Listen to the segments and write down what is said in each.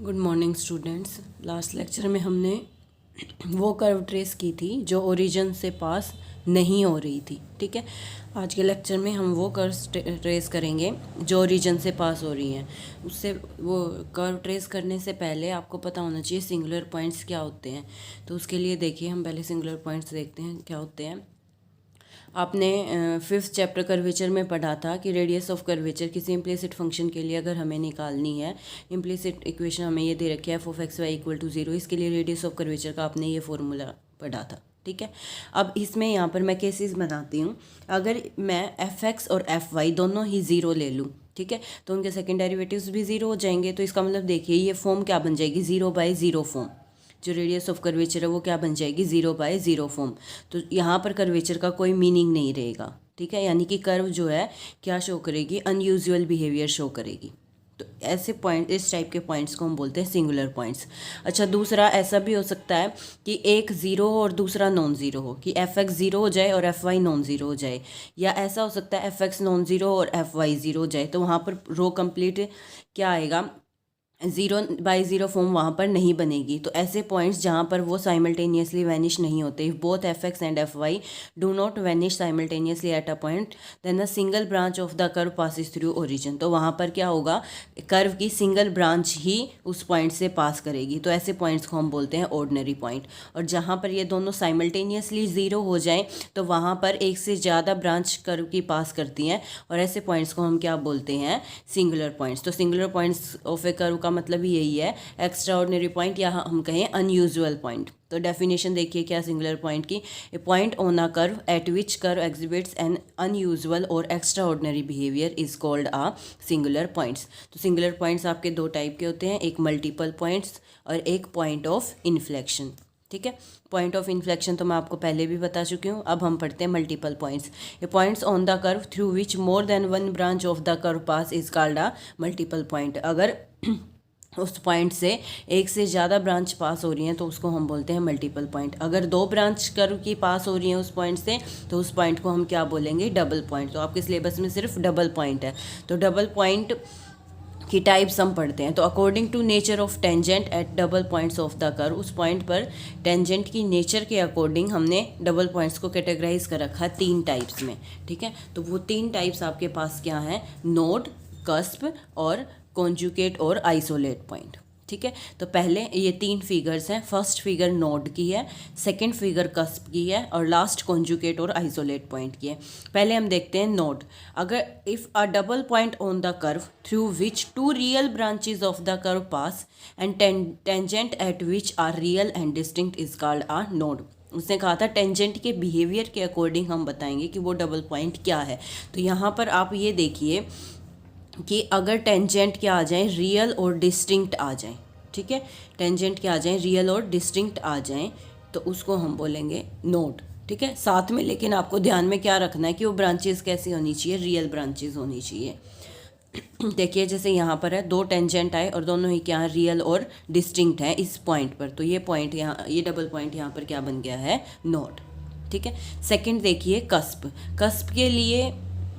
Good morning students. Last lecture में हमने वो कर्व ट्रेस की थी जो ओरिजिन से पास नहीं हो रही थी। ठीक है, आज के लेक्चर में हम वो कर्व ट्रेस करेंगे जो ओरिजिन से पास हो रही हैं। उससे वो कर्व ट्रेस करने से पहले आपको पता होना चाहिए सिंगुलर पॉइंट्स क्या होते हैं। तो उसके लिए देखिए हम पहले सिंगुलर पॉइंट्स देखते हैं क्या होते हैं। आपने फिफ्थ चैप्टर कर्वेचर में पढ़ा था कि रेडियस ऑफ कर्वेचर किसी इम्प्लिसिट फंक्शन के लिए अगर हमें निकालनी है, इम्प्लिसिट इक्वेशन हमें ये दे रखी है f(x, y) = 0, इसके लिए रेडियस ऑफ कर्वेचर का आपने ये फॉर्मूला पढ़ा था। ठीक है, अब इसमें यहाँ पर मैं केसेस बनाती हूँ। अगर मैं f(x) और f(y) दोनों ही ज़ीरो ले लूँ, ठीक है, तो उनके सेकेंड डेरिवेटिव्स भी ज़ीरो हो जाएंगे। तो इसका मतलब देखिए ये फॉर्म क्या बन जाएगी, 0/0 फॉर्म। जो रेडियस ऑफ कर्वेचर है वो क्या बन जाएगी, 0/0 फॉर्म। तो यहाँ पर कर्वेचर का कोई मीनिंग नहीं रहेगा। ठीक है, यानी कि कर्व जो है क्या शो करेगी, अनयूजुअल बिहेवियर शो करेगी। तो ऐसे पॉइंट, इस टाइप के पॉइंट्स को हम बोलते हैं सिंगुलर पॉइंट्स। अच्छा, दूसरा ऐसा भी हो सकता है कि एक ज़ीरो हो और दूसरा नॉन ज़ीरो हो, कि f(x) ज़ीरो हो जाए और f(y) नॉन ज़ीरो हो जाए, या ऐसा हो सकता है f(x) नॉन ज़ीरो और f(y) ज़ीरो हो जाए। तो वहाँ पर रो कंप्लीट क्या आएगा, 0/0 फॉर्म वहाँ पर नहीं बनेगी। तो ऐसे पॉइंट्स जहाँ पर वो साइमल्टेनियसली वैनिश नहीं होते, if both f(x) and f(y) do not vanish simultaneously at a point, then a single branch of the curve passes through origin. तो वहाँ पर क्या होगा, कर्व की सिंगल ब्रांच ही उस पॉइंट से पास करेगी। तो ऐसे पॉइंट्स को हम बोलते हैं ऑर्डिनरी पॉइंट। और जहाँ पर ये दोनों साइमल्टेनियसली ज़ीरो हो जाएं तो वहाँ पर एक से ज़्यादा ब्रांच कर्व की पास करती हैं, और ऐसे पॉइंट्स को हम क्या बोलते हैं, सिंगुलर पॉइंट्स। तो singular points of A curve का मतलब यही है, एक्स्ट्रा ऑर्डिनरी पॉइंट या हम कहें अनयूजुअल पॉइंट। तो डेफिनेशन देखिए क्या सिंगुलर पॉइंट की, a point on a curve at which curve exhibits an unusual और extraordinary behaviour is called a singular points. तो सिंगुलर पॉइंट्स आपके दो टाइप के होते हैं, एक मल्टीपल पॉइंट्स और एक पॉइंट ऑफ इन्फ्लेक्शन। ठीक है, पॉइंट ऑफ इन्फ्लेक्शन तो मैं आपको पहले भी बता चुकी हूँ। अब हम पढ़ते हैं मल्टीपल पॉइंट्स। ये points on the curve through which more than one branch of the curve pass is called a multiple point. अगर उस पॉइंट से एक से ज़्यादा ब्रांच पास हो रही हैं तो उसको हम बोलते हैं मल्टीपल पॉइंट। अगर दो ब्रांच कर्व की पास हो रही हैं उस पॉइंट से तो उस पॉइंट को हम क्या बोलेंगे, डबल पॉइंट। तो आपके सिलेबस में सिर्फ डबल पॉइंट है। तो डबल पॉइंट की टाइप्स हम पढ़ते हैं। तो according to nature of tangent at double points of the curve, उस पॉइंट पर टेंजेंट की नेचर के अकॉर्डिंग हमने डबल पॉइंट्स को कैटेगराइज कर रखा है तीन टाइप्स में। ठीक है, तो वो तीन टाइप्स आपके पास क्या हैं, नोड, कस्प और कॉन्जुगेट और आइसोलेट पॉइंट। ठीक है, तो पहले ये तीन फिगर्स हैं। फर्स्ट फिगर नोड की है, सेकंड फिगर कस्प की है और लास्ट कॉन्जुगेट और आइसोलेट पॉइंट की है। पहले हम देखते हैं नोड। अगर if a double point on the curve through which two real branches of the curve pass and tangent at which are real and distinct is called a node. उसने कहा था टेंजेंट के बिहेवियर के according हम बताएंगे कि वो double point क्या है। तो यहाँ पर आप ये देखिए कि अगर टेंजेंट क्या आ जाए, रियल और डिस्टिंक्ट आ जाए। ठीक है, टेंजेंट क्या आ जाए, रियल और डिस्टिंक्ट आ जाए, तो उसको हम बोलेंगे नोड। ठीक है, साथ में लेकिन आपको ध्यान में क्या रखना है कि वो ब्रांचेस कैसी होनी चाहिए, रियल ब्रांचेस होनी चाहिए। देखिए जैसे यहाँ पर है, दो टेंजेंट आए और दोनों ही क्या रियल और डिस्टिंक्ट है इस पॉइंट पर, तो ये पॉइंट यहाँ, ये डबल पॉइंट यहाँ पर क्या बन गया है, नोड। ठीक है, सेकंड देखिए कस्प। कस्प के लिए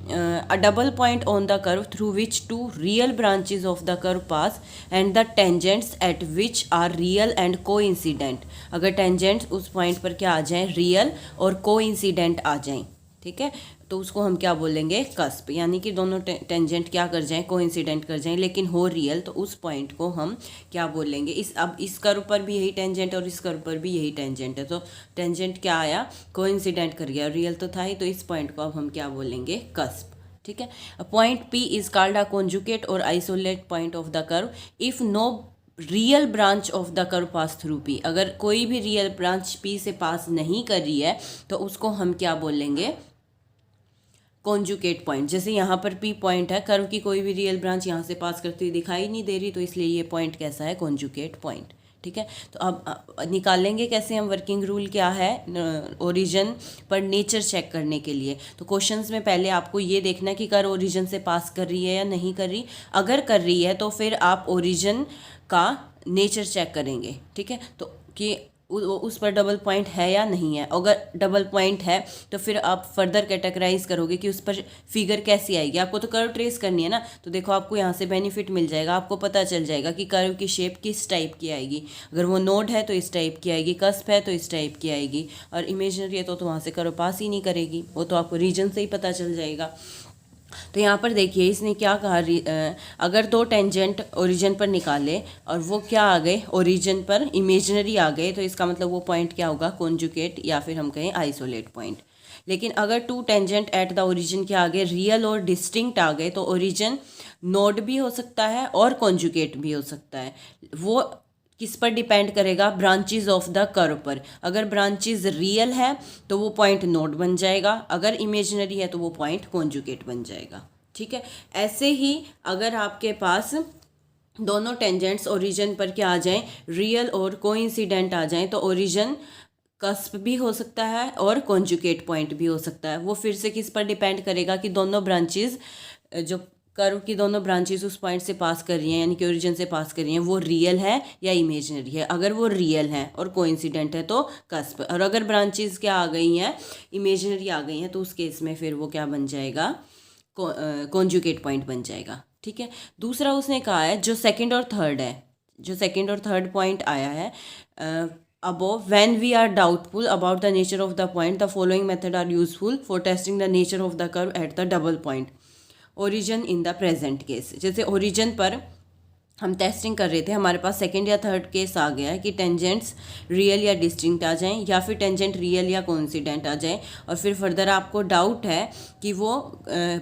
a double point on the curve through which two real branches of the curve pass and the tangents at which are real and coincident। अगर tangents उस पॉइंट पर क्या आ जाएं, रियल और कोइंसिडेंट आ जाएं, ठीक है, तो उसको हम क्या बोलेंगे, कस्प। यानी कि दोनों टेंजेंट क्या कर जाएं, कोइंसिडेंट कर जाएं, लेकिन हो रियल, तो उस पॉइंट को हम क्या बोलेंगे। अब इस कर्व पर भी यही टेंजेंट और इस कर्व पर भी यही टेंजेंट है, तो टेंजेंट क्या आया, कोइंसिडेंट कर गया, रियल तो था ही, तो इस पॉइंट को अब हम क्या बोलेंगे, कस्प। ठीक है, point P is called a conjugate और isolate point of the curve if no real branch of the curve pass through P. अगर कोई भी रियल ब्रांच पी से पास नहीं कर रही है तो उसको हम क्या बोलेंगे, कॉन्जुगेट पॉइंट। जैसे यहाँ पर पी पॉइंट है, कर्व की कोई भी रियल ब्रांच यहाँ से पास करती हुई दिखाई नहीं दे रही, तो इसलिए ये पॉइंट कैसा है, कॉन्जुगेट पॉइंट। ठीक है, तो अब निकालेंगे कैसे हम, वर्किंग रूल क्या है ओरिजिन पर नेचर चेक करने के लिए। तो क्वेश्चंस में पहले आपको ये देखना है कि कर्व ओरिजिन से पास कर रही है या नहीं कर रही। अगर कर रही है तो फिर आप ओरिजिन का नेचर चेक करेंगे। ठीक है, तो कि उस पर डबल पॉइंट है या नहीं है। अगर डबल पॉइंट है तो फिर आप फर्दर कैटेगराइज करोगे कि उस पर फिगर कैसी आएगी। आपको तो कर्व ट्रेस करनी है ना, तो देखो आपको यहाँ से बेनिफिट मिल जाएगा, आपको पता चल जाएगा कि कर्व की शेप किस टाइप की आएगी। अगर वो नोड है तो इस टाइप की आएगी, कस्प है तो इस टाइप की आएगी, और इमेजिनरी है तो वहाँ से कर्व पास ही नहीं करेगी, वो तो आपको रीजन से ही पता चल जाएगा। तो यहाँ पर देखिए इसने क्या कहा, अगर दो टेंजेंट ओरिजिन पर निकाले और वो क्या आ गए, ओरिजिन पर इमेजिनरी आ गए, तो इसका मतलब वो पॉइंट क्या होगा, कॉन्जुगेट, या फिर हम कहें आइसोलेट पॉइंट। लेकिन अगर two tangent at the origin के आगे रियल और डिस्टिंक्ट आ गए, तो ओरिजिन नोड भी हो सकता है और कॉन्जुगेट भी हो सकता है। वो किस पर डिपेंड करेगा, ब्रांचेस ऑफ द कर्व पर। अगर ब्रांचेस रियल है तो वो पॉइंट नोड बन जाएगा, अगर इमेजिनरी है तो वो पॉइंट कॉन्जुगेट बन जाएगा। ठीक है, ऐसे ही अगर आपके पास दोनों टेंजेंट्स ओरिजिन पर क्या आ जाएं, रियल और कोइंसिडेंट आ जाएं, तो ओरिजिन कस्प भी हो सकता है और कॉन्जुगेट पॉइंट भी हो सकता है। वो फिर से किस पर डिपेंड करेगा कि दोनों ब्रांचेस, जो कर्व की दोनों ब्रांचेस उस पॉइंट से पास कर रही हैं, यानी कि ओरिजिन से पास कर रही हैं, वो रियल है या इमेजिनरी है। अगर वो रियल है और कोइंसिडेंट है तो कस्प, और अगर ब्रांचेस क्या आ गई हैं, इमेजिनरी आ गई हैं, तो उस केस में फिर वो क्या बन जाएगा, कॉन्जुगेट पॉइंट बन जाएगा। ठीक है, दूसरा उसने कहा है जो सेकंड और थर्ड है, जो सेकंड और थर्ड पॉइंट आया है, above, when we are doubtful about the nature of the point, the following method are useful for testing the nature of the curve at the double point origin in the present case। जैसे origin पर हम testing कर रहे थे, हमारे पास second या third case आ गया है कि टेंजेंट्स रियल या डिस्टिंक्ट आ जाएं, या फिर टेंजेंट रियल या कोइंसिडेंट आ जाएं, और फिर फर्दर आपको डाउट है कि वो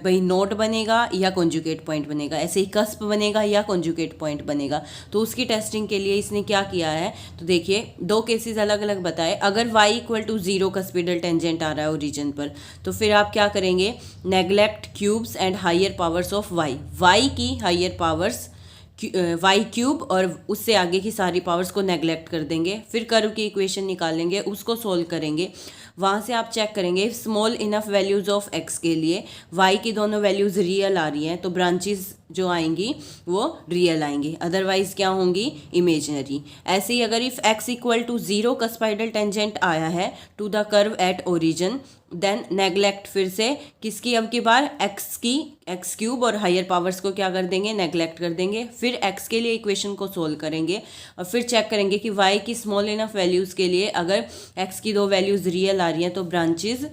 भाई नोड बनेगा या कॉन्जुगेट पॉइंट बनेगा, ऐसे ही कस्प बनेगा या कॉन्जुगेट पॉइंट बनेगा। तो उसकी टेस्टिंग के लिए इसने क्या किया है, तो देखिए दो केसेस अलग अलग बताए। अगर y equal to 0 cuspidal tangent आ रहा है ओरिजिन पर, तो फिर आप क्या करेंगे, neglect cubes and higher powers of y की हायर पावर्स वाई क्यूब और उससे आगे की सारी पावर्स को नेग्लेक्ट कर देंगे। फिर कर्व की इक्वेशन निकालेंगे, उसको सोल्व करेंगे। वहाँ से आप चेक करेंगे small enough values of x के लिए वाई की दोनों वैल्यूज़ रियल आ रही हैं, तो ब्रांचेस जो आएंगी वो रियल आएंगी, अदरवाइज क्या होंगी, इमेजिनरी। ऐसे ही अगर if X equal to 0 cuspidal tangent आया है to the curve at origin, then neglect फिर से किसकी, अब की बार एक्स की, एक्स क्यूब और हायर पावर्स को क्या कर देंगे, नेग्लेक्ट कर देंगे। फिर एक्स के लिए इक्वेशन को सोल्व करेंगे और फिर चेक करेंगे कि वाई की स्मॉल इनफ वैल्यूज़ के लिए अगर एक्स की दो वैल्यूज़ रियल आ रही हैं तो ब्रांचेज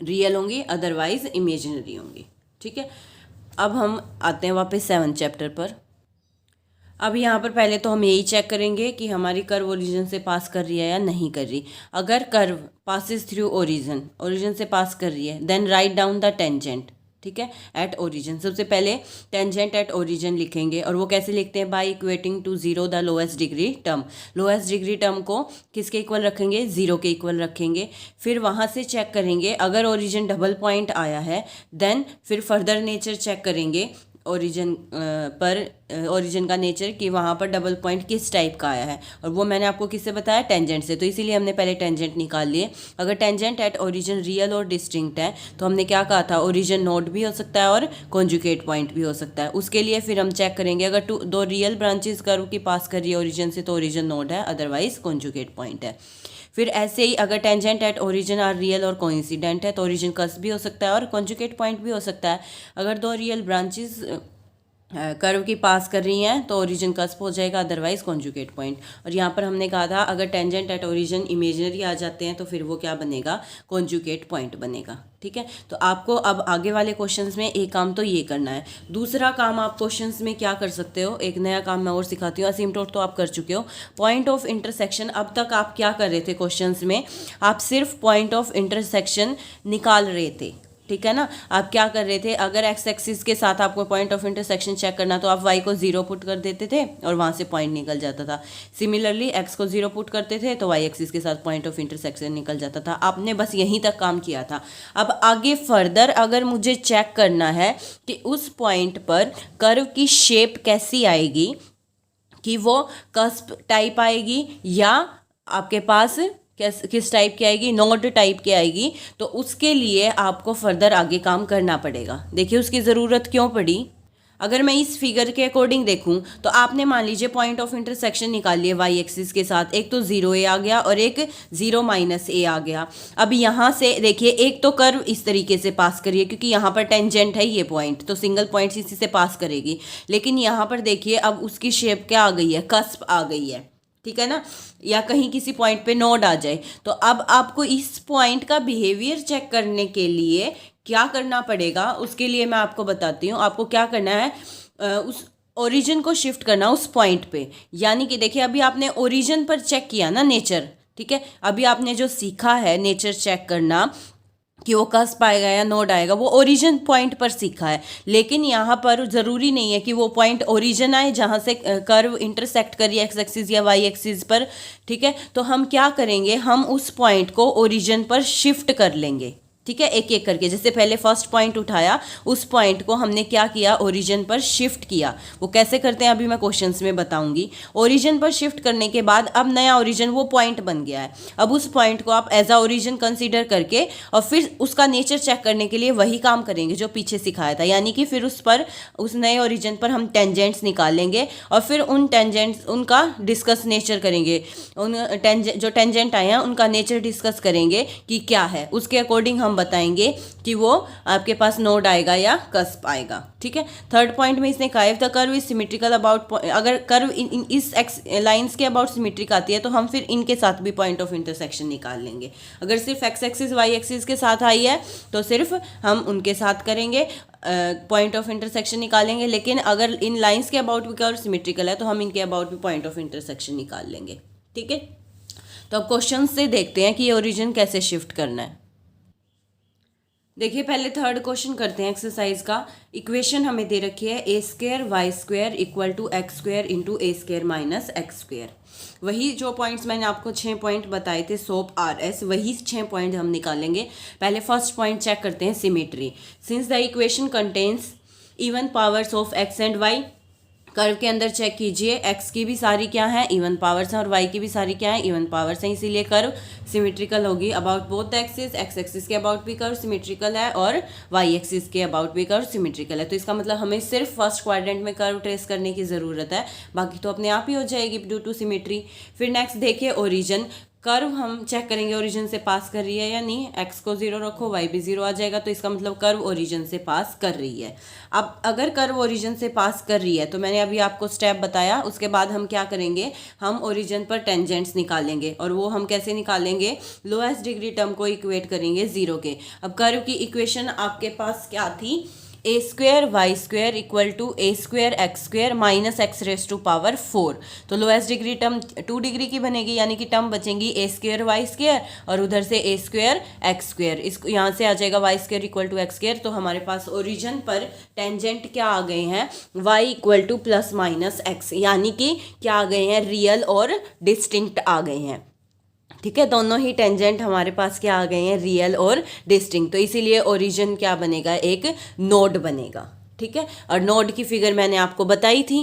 रियल होंगी, अदरवाइज इमेजिनरी होंगी। ठीक है, अब हम आते हैं वापस 7th चैप्टर पर। अब यहाँ पर पहले तो हम यही चेक करेंगे कि हमारी कर्व ओरिजिन से पास कर रही है या नहीं कर रही। अगर curve passes through origin, origin से पास कर रही है, then write down the tangent. ठीक है, एट ओरिजिन, सबसे पहले टेंजेंट एट ओरिजिन लिखेंगे, और वो कैसे लिखते हैं, by equating to 0 the lowest degree term. Lowest degree term को किसके इक्वल रखेंगे, 0 के इक्वल रखेंगे। फिर वहाँ से चेक करेंगे अगर ओरिजिन डबल पॉइंट आया है, देन फिर फर्दर नेचर चेक करेंगे ओरिजिन पर, ओरिजिन का नेचर कि वहाँ पर डबल पॉइंट किस टाइप का आया है, और वो मैंने आपको किससे बताया, टेंजेंट से। तो इसीलिए हमने पहले टेंजेंट निकाल लिए। अगर टेंजेंट एट ओरिजिन रियल और डिस्टिंक्ट है तो हमने क्या कहा था, ओरिजिन नोड भी हो सकता है और कॉन्जुगेट पॉइंट भी हो सकता है। उसके लिए फिर हम चेक करेंगे अगर दो रियल ब्रांचेस कर्व की पास कर रही है ओरिजिन से तो ओरिजिन नोड है, अदरवाइज कॉन्जुगेट पॉइंट है। फिर ऐसे ही अगर tangent at origin are real और कोइंसिडेंट है तो ओरिजिन कस्प भी हो सकता है और कॉन्जुगेट पॉइंट भी हो सकता है। अगर दो रियल ब्रांचेस कर्व की पास कर रही हैं तो ओरिजिन कस्प हो जाएगा, अदरवाइज कॉन्जुगेट पॉइंट। और यहाँ पर हमने कहा था अगर टेंजेंट एट ओरिजिन इमेजिनरी आ जाते हैं तो फिर वो क्या बनेगा, कॉन्जुगेट पॉइंट बनेगा। ठीक है, तो आपको अब आगे वाले क्वेश्चंस में एक काम तो ये करना है। दूसरा काम आप क्वेश्चंस में क्या कर सकते हो, एक नया काम मैं और सिखाती हूँ। असिम्प्टोट तो आप कर चुके हो, पॉइंट ऑफ इंटरसेक्शन। अब तक आप क्या कर रहे थे क्वेश्चंस में, आप सिर्फ पॉइंट ऑफ इंटरसेक्शन निकाल रहे थे। ठीक है ना, आप क्या कर रहे थे, अगर एक्स एक्सिस के साथ आपको पॉइंट ऑफ इंटरसेक्शन चेक करना तो आप वाई को 0 पुट कर देते थे और वहाँ से पॉइंट निकल जाता था। सिमिलरली एक्स को 0 पुट करते थे तो वाई एक्सिस के साथ पॉइंट ऑफ इंटरसेक्शन निकल जाता था। आपने बस यहीं तक काम किया था। अब आगे फर्दर अगर मुझे चेक करना है कि उस पॉइंट पर कर्व की शेप कैसी आएगी, कि वो कस्प टाइप आएगी या आपके पास किस टाइप की आएगी, नोड टाइप की आएगी, तो उसके लिए आपको फर्दर आगे काम करना पड़ेगा। देखिए उसकी ज़रूरत क्यों पड़ी, अगर मैं इस फिगर के अकॉर्डिंग देखूं तो आपने मान लीजिए पॉइंट ऑफ इंटरसेक्शन निकाल लिए वाई एक्सिस के साथ, एक तो 0a आ गया और एक 0 - a आ गया। अब यहाँ से देखिए एक तो कर्व इस तरीके से पास करिए क्योंकि यहाँ पर टेंजेंट है ये पॉइंट, तो सिंगल पॉइंट इसी से पास करेगी। लेकिन यहाँ पर देखिए अब उसकी शेप क्या आ गई है, कस्प आ गई है, ठीक है ना, या कहीं किसी पॉइंट पे नोड आ जाए। तो अब आपको इस पॉइंट का बिहेवियर चेक करने के लिए क्या करना पड़ेगा, उसके लिए मैं आपको बताती हूँ। आपको क्या करना है, उस ओरिजिन को शिफ्ट करना उस पॉइंट पे। यानी कि देखिए अभी आपने ओरिजिन पर चेक किया ना नेचर, ठीक है, अभी आपने जो सीखा है नेचर चेक करना कि वो कस्प आएगा या नोड आएगा, वो ओरिजिन पॉइंट पर सीखा है। लेकिन यहाँ पर ज़रूरी नहीं है कि वो पॉइंट ओरिजिन आए जहाँ से कर्व इंटरसेक्ट करिए एक्स एक्सिस या वाई एक्सिस पर, ठीक है। तो हम क्या करेंगे, हम उस पॉइंट को ओरिजिन पर शिफ्ट कर लेंगे, ठीक है, एक एक करके। जैसे पहले फर्स्ट पॉइंट उठाया, उस पॉइंट को हमने क्या किया, ओरिजिन पर शिफ्ट किया। वो कैसे करते हैं अभी मैं क्वेश्चंस में बताऊंगी। ओरिजिन पर शिफ्ट करने के बाद अब नया ओरिजिन वो पॉइंट बन गया है। अब उस पॉइंट को आप एज अ ओरिजिन कंसीडर करके और फिर उसका नेचर चेक करने के लिए वही काम करेंगे जो पीछे सिखाया था। यानी कि फिर उस नए ओरिजिन पर हम टेंजेंट्स निकालेंगे और फिर उन टेंजेंट्स उनका डिस्कस नेचर करेंगे। जो टेंजेंट आए हैं उनका नेचर डिस्कस करेंगे कि क्या है, उसके अकॉर्डिंग हम बताएंगे कि वो आपके पास नोड आएगा या कस्प आएगा, ठीक है। थर्ड पॉइंट में इसने कहा if the curve is symmetrical about, अगर कर्व इस एक्स लाइंस के अबाउट सिमेट्रिक आती है तो हम फिर इनके साथ भी पॉइंट ऑफ इंटरसेक्शन निकाल लेंगे। अगर सिर्फ एक्स एक्सिस वाई एक्सिस के साथ आई है तो सिर्फ हम उनके साथ करेंगे, पॉइंट ऑफ इंटरसेक्शन निकालेंगे। लेकिन अगर इन लाइंस के अबाउट भी कर्व सिमेट्रिकल है तो हम इनके अबाउट भी पॉइंट ऑफ इंटरसेक्शन निकाल लेंगे, ठीक है। तो अब क्वेश्चन से देखते हैं कि ये ओरिजिन कैसे शिफ्ट करना है। देखिए पहले थर्ड क्वेश्चन करते हैं एक्सरसाइज का। इक्वेशन हमें दे रखी है a² y² equal to x² into a² minus x²। वही जो पॉइंट्स मैंने आपको 6 पॉइंट बताए थे सोप RS, वही 6 पॉइंट हम निकालेंगे। पहले फर्स्ट पॉइंट चेक करते हैं symmetry. Since the equation contains even powers of x and y, curve के अंदर चेक कीजिए x की भी सारी क्या है, इवन पावर्स हैं, और y की भी सारी क्या है, इवन पावर्स हैं, इसीलिए कर्व सिमेट्रिकल होगी। About both axis, x axis के अबाउट भी कर्व सिमेट्रिकल है और y एक्सिस के अबाउट भी कर्व सिमेट्रिकल है। तो इसका मतलब हमें सिर्फ फर्स्ट क्वाड्रेंट में कर्व ट्रेस करने की ज़रूरत है, बाकी तो अपने आप ही हो जाएगी ड्यू टू सिमेट्री। फिर नेक्स्ट देखिए ओरिजिन, कर्व हम चेक करेंगे ओरिजिन से पास कर रही है या नहीं। x को 0 रखो, y भी 0 आ जाएगा, तो इसका मतलब कर्व ओरिजिन से पास कर रही है। अब अगर कर्व ओरिजिन से पास कर रही है तो मैंने अभी आपको स्टेप बताया, उसके बाद हम क्या करेंगे, हम ओरिजिन पर टेंजेंट्स निकालेंगे। और वो हम कैसे निकालेंगे, लोएस्ट डिग्री टर्म को इक्वेट करेंगे 0 के। अब कर्व की इक्वेशन आपके पास क्या थी, a² y² equal to a² x² minus x⁴। तो लोएस्ट डिग्री टर्म 2 डिग्री की बनेगी, यानी कि टर्म बचेंगी a² y² और उधर से a² x²। इसको यहाँ से आ जाएगा y² इक्वल टू x²। तो हमारे पास ओरिजिन पर टेंजेंट क्या आ गए हैं, y equal to plus minus x, यानी कि क्या आ गए हैं, रियल और डिस्टिंक्ट आ गए हैं, ठीक है। दोनों ही टेंजेंट हमारे पास क्या आ गए हैं, रियल और डिस्टिंक्ट। तो इसीलिए ओरिजिन क्या बनेगा, एक नोड बनेगा, ठीक है। और नोड की फिगर मैंने आपको बताई थी।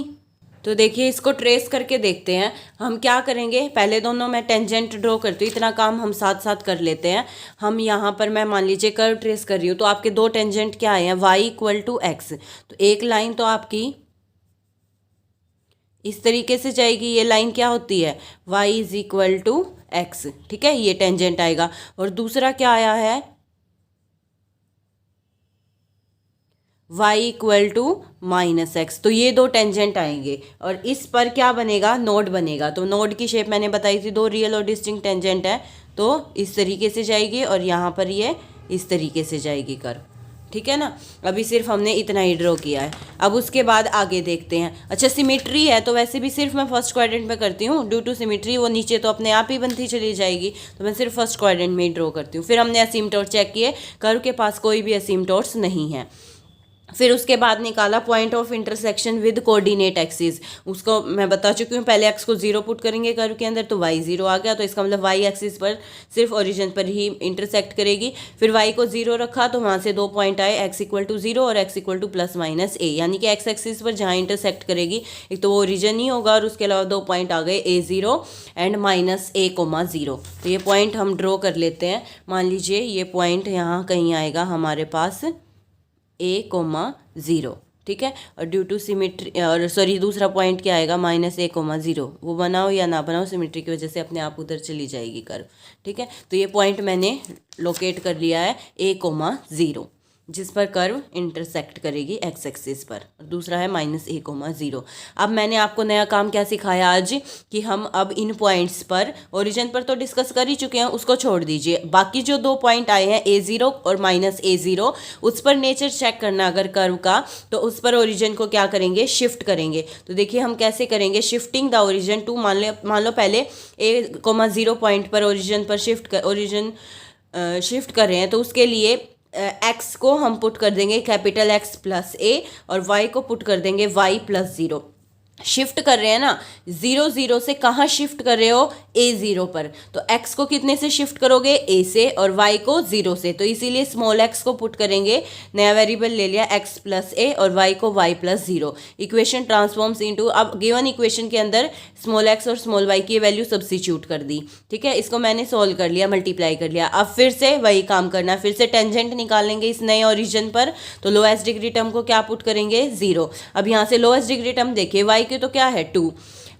तो देखिए इसको ट्रेस करके देखते हैं हम क्या करेंगे। पहले दोनों मैं टेंजेंट ड्रॉ करती हूँ, इतना काम हम साथ साथ कर लेते हैं। हम यहाँ पर मैं मान लीजिए कर्व ट्रेस कर रही हूँ, तो आपके दो टेंजेंट क्या आए हैं, y इक्वल टू x। तो एक लाइन तो आपकी इस तरीके से जाएगी, ये लाइन क्या होती है, y is equal to x, ठीक है, ये टेंजेंट आएगा। और दूसरा क्या आया है, y equal to minus x. तो ये दो टेंजेंट आएंगे और इस पर क्या बनेगा, नोड बनेगा। तो नोड की शेप मैंने बताई थी, दो रियल और डिस्टिंक्ट टेंजेंट है, तो इस तरीके से जाएगी और यहाँ पर ये इस तरीके से जाएगी कर्व, ठीक है ना। अभी सिर्फ हमने इतना ही ड्रॉ किया है। अब उसके बाद आगे देखते हैं। अच्छा सिमेट्री है तो वैसे भी सिर्फ मैं फर्स्ट क्वाड्रेंट में करती हूँ, ड्यू टू सिमेट्री वो नीचे तो अपने आप ही बनती चली जाएगी, तो मैं सिर्फ फर्स्ट क्वाड्रेंट में ही ड्रॉ करती हूँ। फिर हमने असीमटोट चेक किए, कर्व के पास कोई भी असीमटोट्स नहीं है। फिर उसके बाद निकाला point of intersection with coordinate axis. उसको मैं बता चुकी हूँ, पहले एक्स को 0 पुट करेंगे कर्व के अंदर तो y 0 आ गया, तो इसका मतलब y एक्सिस पर सिर्फ ओरिजिन पर ही इंटरसेक्ट करेगी। फिर y को 0 रखा तो वहाँ से दो पॉइंट आए, x इक्वल टू 0 और x equal to plus minus a, यानी कि x एक्सिस पर जहाँ इंटरसेक्ट करेगी एक तो वो ओरिजिन ही होगा और उसके अलावा दो पॉइंट आ गए a0 एंड माइनस a,0। तो ये पॉइंट हम ड्रॉ कर लेते हैं। मान लीजिए ये पॉइंट यहाँ कहीं आएगा हमारे पास a,0, ठीक है। और ड्यू टू सिमेट्री, और सॉरी दूसरा पॉइंट क्या आएगा, -a,0, वो बनाओ या ना बनाओ सिमेट्री की वजह से अपने आप उधर चली जाएगी कर्व, ठीक है। तो ये पॉइंट मैंने लोकेट कर लिया है a,0, जिस पर कर्व इंटरसेक्ट करेगी एक्स एक्सिस पर, और दूसरा है -a,0। अब मैंने आपको नया काम क्या सिखाया आज, कि हम अब इन पॉइंट्स पर, ओरिजिन पर तो डिस्कस कर ही चुके हैं, उसको छोड़ दीजिए, बाकी जो 2 पॉइंट आए हैं a0 और -a0, उस पर नेचर चेक करना अगर कर्व का, तो उस पर ओरिजिन को क्या करेंगे, शिफ्ट करेंगे। तो देखिए हम कैसे करेंगे, शिफ्टिंग द ओरिजिन टू, मान लो पहले a,0 पॉइंट पर ओरिजिन पर शिफ्ट कर रहे हैं, तो उसके लिए एक्स को हम पुट कर देंगे कैपिटल एक्स प्लस ए, और वाई को पुट कर देंगे वाई प्लस 0। शिफ्ट कर रहे हैं ना, 0 0 से कहाँ शिफ्ट कर रहे हो, a0 पर, तो x को कितने से शिफ्ट करोगे, a से, और y को 0 से, तो इसीलिए स्मॉल x को पुट करेंगे, नया वेरिएबल ले लिया x प्लस a, और y को y plus 0। Equation transforms into, अब गिवन इक्वेशन के अंदर स्मॉल x और स्मॉल y की वैल्यू सब्स्टिट्यूट कर दी, ठीक है। इसको मैंने सॉल्व कर लिया, मल्टीप्लाई कर लिया। अब फिर से वही काम करना, फिर से टेंजेंट निकालेंगे इस नए ओरिजिन पर, तो लोएस्ट डिग्री टर्म को क्या पुट करेंगे, 0। अब यहाँ से लोएस्ट डिग्री टर्म देखिए, y के तो क्या है 2।